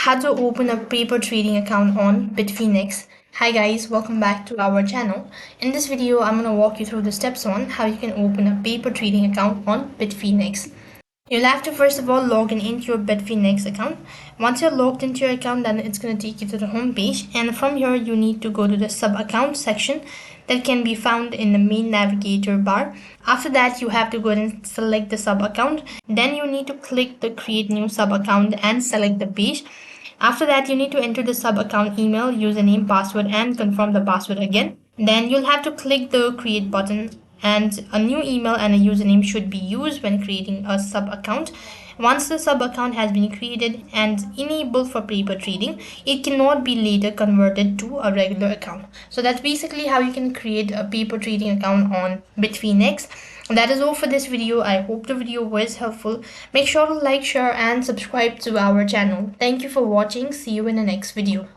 How to open a paper trading account on Bitfinex. Hi guys, welcome back to our channel. In this video, I'm going to walk you through the steps on how you can open a paper trading account on Bitfinex. You'll have to first of all log in into your Bitfinex account. Once you're logged into your account, then it's going to take you to the home page, and from here you need to go to the sub account section that can be found in the main navigator bar. After that, you have to go ahead and select the sub account. Then you need to click the create new sub account and select the page. After that, you need to enter the sub account email, username, password, and confirm the password again. Then you'll have to click the create button, and a new email and a username should be used when creating a sub account. Once the sub account has been created and enabled for paper trading, it cannot be later converted to a regular account. So that's basically how you can create a paper trading account on Bitfinex. That is all for this video. I hope the video was helpful. Make sure to like, share, and subscribe to our channel. Thank you for watching. See you in the next video.